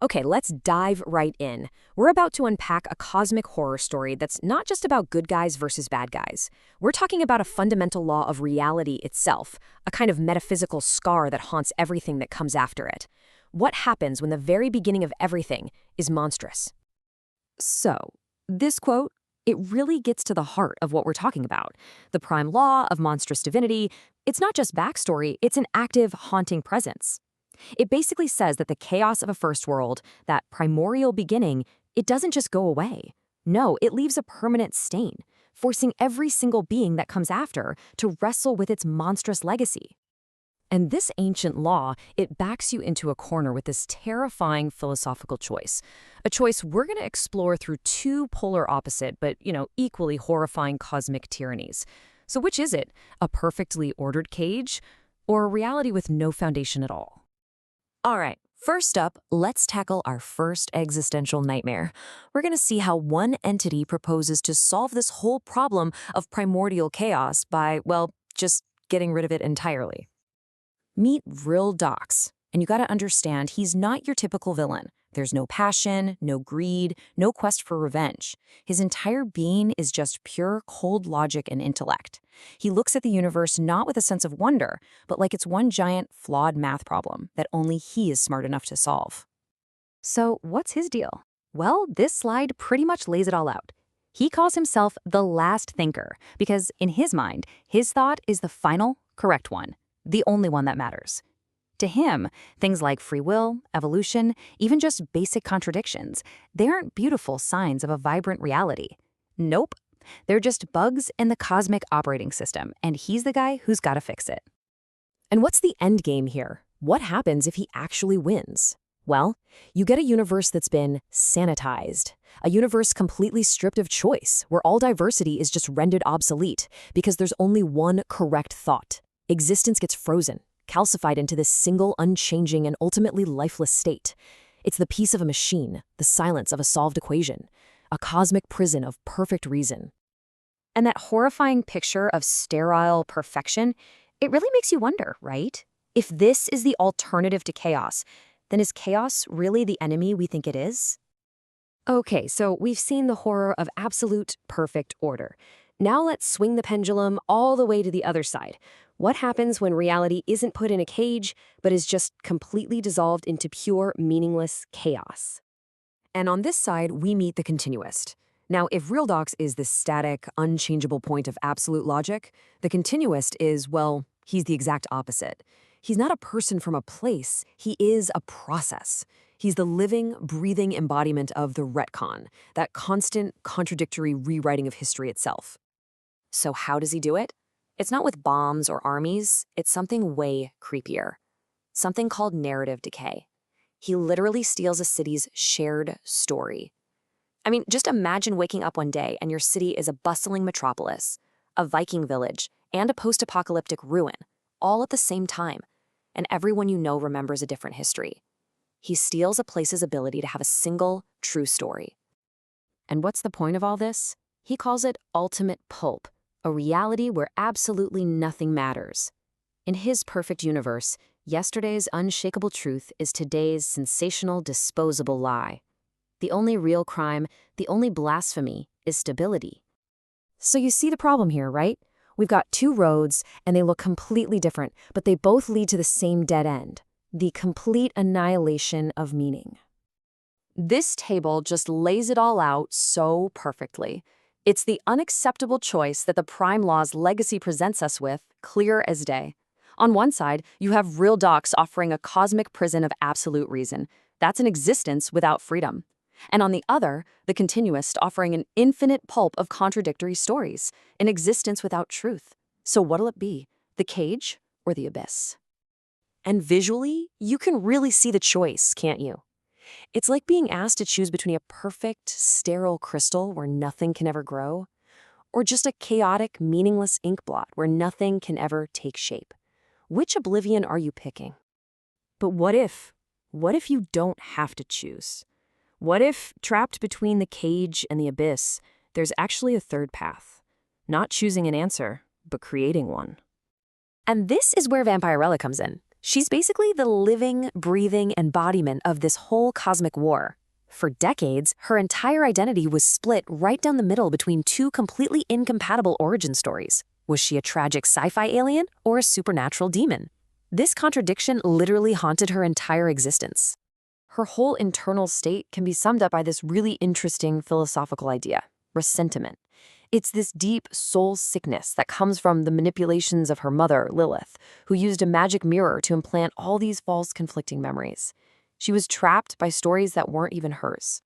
Okay, let's dive right in. We're about to unpack a cosmic horror story that's not just about good guys versus bad guys. We're talking about a fundamental law of reality itself, a kind of metaphysical scar that haunts everything that comes after it. What happens when the very beginning of everything is monstrous? So, this quote, it really gets to the heart of what we're talking about. The prime law of monstrous divinity, it's not just backstory, it's an active, haunting presence. It basically says that the chaos of a first world, that primordial beginning, it doesn't just go away. No, it leaves a permanent stain, forcing every single being that comes after to wrestle with its monstrous legacy. And this ancient law, it backs you into a corner with this terrifying philosophical choice. A choice we're going to explore through two polar opposite, but, equally horrifying cosmic tyrannies. So which is it? A perfectly ordered cage? Or a reality with no foundation at all? All right, first up, let's tackle our first existential nightmare. We're going to see how one entity proposes to solve this whole problem of primordial chaos by, well, just getting rid of it entirely. Meet Real Docs, and you gotta understand he's not your typical villain. There's no passion, no greed, no quest for revenge. His entire being is just pure cold logic and intellect. He looks at the universe not with a sense of wonder, but like it's one giant, flawed math problem that only he is smart enough to solve. So what's his deal? Well, this slide pretty much lays it all out. He calls himself the last thinker because, in his mind, his thought is the final, correct one, the only one that matters. To him, things like free will, evolution, even just basic contradictions, they aren't beautiful signs of a vibrant reality. Nope. They're just bugs in the cosmic operating system, and he's the guy who's got to fix it. And what's the end game here? What happens if he actually wins? Well, you get a universe that's been sanitized, a universe completely stripped of choice, where all diversity is just rendered obsolete because there's only one correct thought. Existence gets frozen, calcified into this single, unchanging, and ultimately lifeless state. It's the peace of a machine, the silence of a solved equation, a cosmic prison of perfect reason. And that horrifying picture of sterile perfection, it really makes you wonder, right? If this is the alternative to chaos, then is chaos really the enemy we think it is? Okay, so we've seen the horror of absolute perfect order. Now let's swing the pendulum all the way to the other side. What happens when reality isn't put in a cage, but is just completely dissolved into pure, meaningless chaos? And on this side, we meet the continuist. Now, if Real Docs is the static, unchangeable point of absolute logic, the continuist is, well, he's the exact opposite. He's not a person from a place, he is a process. He's the living, breathing embodiment of the retcon, that constant, contradictory rewriting of history itself. So how does he do it? It's not with bombs or armies, it's something way creepier. Something called narrative decay. He literally steals a city's shared story. I mean, just imagine waking up one day and your city is a bustling metropolis, a Viking village, and a post-apocalyptic ruin, all at the same time, and everyone you know remembers a different history. He steals a place's ability to have a single, true story. And what's the point of all this? He calls it ultimate pulp, a reality where absolutely nothing matters. In his perfect universe, yesterday's unshakable truth is today's sensational, disposable lie. The only real crime, the only blasphemy, is stability. So you see the problem here, right? We've got two roads, and they look completely different, but they both lead to the same dead end, the complete annihilation of meaning. This table just lays it all out so perfectly. It's the unacceptable choice that the prime law's legacy presents us with, clear as day. On one side, you have Real Docs offering a cosmic prison of absolute reason. That's an existence without freedom. And on the other, the continuist offering an infinite pulp of contradictory stories, an existence without truth. So what'll it be, the cage or the abyss? And visually, you can really see the choice, can't you? It's like being asked to choose between a perfect, sterile crystal where nothing can ever grow, or just a chaotic, meaningless ink blot where nothing can ever take shape. Which oblivion are you picking? But what if? What if you don't have to choose? What if, trapped between the cage and the abyss, there's actually a third path? Not choosing an answer, but creating one. And this is where Vampirella comes in. She's basically the living, breathing embodiment of this whole cosmic war. For decades, her entire identity was split right down the middle between two completely incompatible origin stories. Was she a tragic sci-fi alien or a supernatural demon? This contradiction literally haunted her entire existence. Her whole internal state can be summed up by this really interesting philosophical idea: resentment. It's this deep soul sickness that comes from the manipulations of her mother, Lilith, who used a magic mirror to implant all these false conflicting memories. She was trapped by stories that weren't even hers.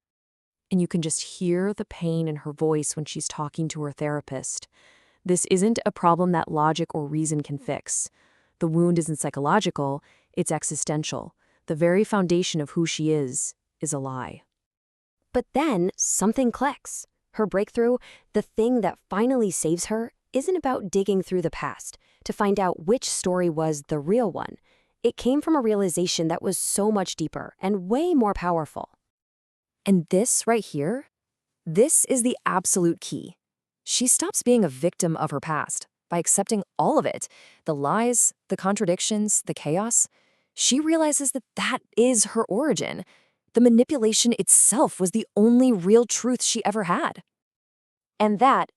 And you can just hear the pain in her voice when she's talking to her therapist. This isn't a problem that logic or reason can fix. The wound isn't psychological, it's existential. The very foundation of who she is a lie. But then something clicks. Her breakthrough, the thing that finally saves her, isn't about digging through the past to find out which story was the real one. It came from a realization that was so much deeper and way more powerful. And this right here, this is the absolute key. She stops being a victim of her past by accepting all of it, the lies, the contradictions, the chaos. She realizes that that is her origin. The manipulation itself was the only real truth she ever had. And that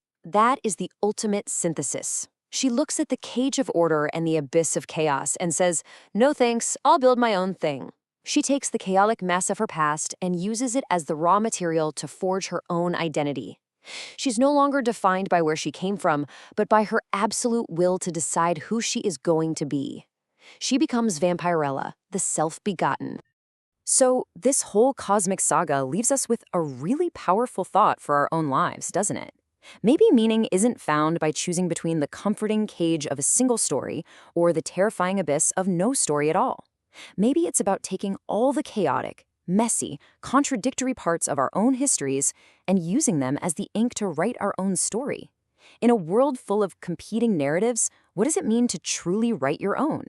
is the ultimate synthesis. She looks at the cage of order and the abyss of chaos and says, "No thanks, I'll build my own thing." She takes the chaotic mess of her past and uses it as the raw material to forge her own identity. She's no longer defined by where she came from, but by her absolute will to decide who she is going to be. She becomes Vampirella, the self-begotten. So this whole cosmic saga leaves us with a really powerful thought for our own lives, doesn't it? Maybe meaning isn't found by choosing between the comforting cage of a single story or the terrifying abyss of no story at all. Maybe it's about taking all the chaotic, messy, contradictory parts of our own histories and using them as the ink to write our own story. In a world full of competing narratives, what does it mean to truly write your own?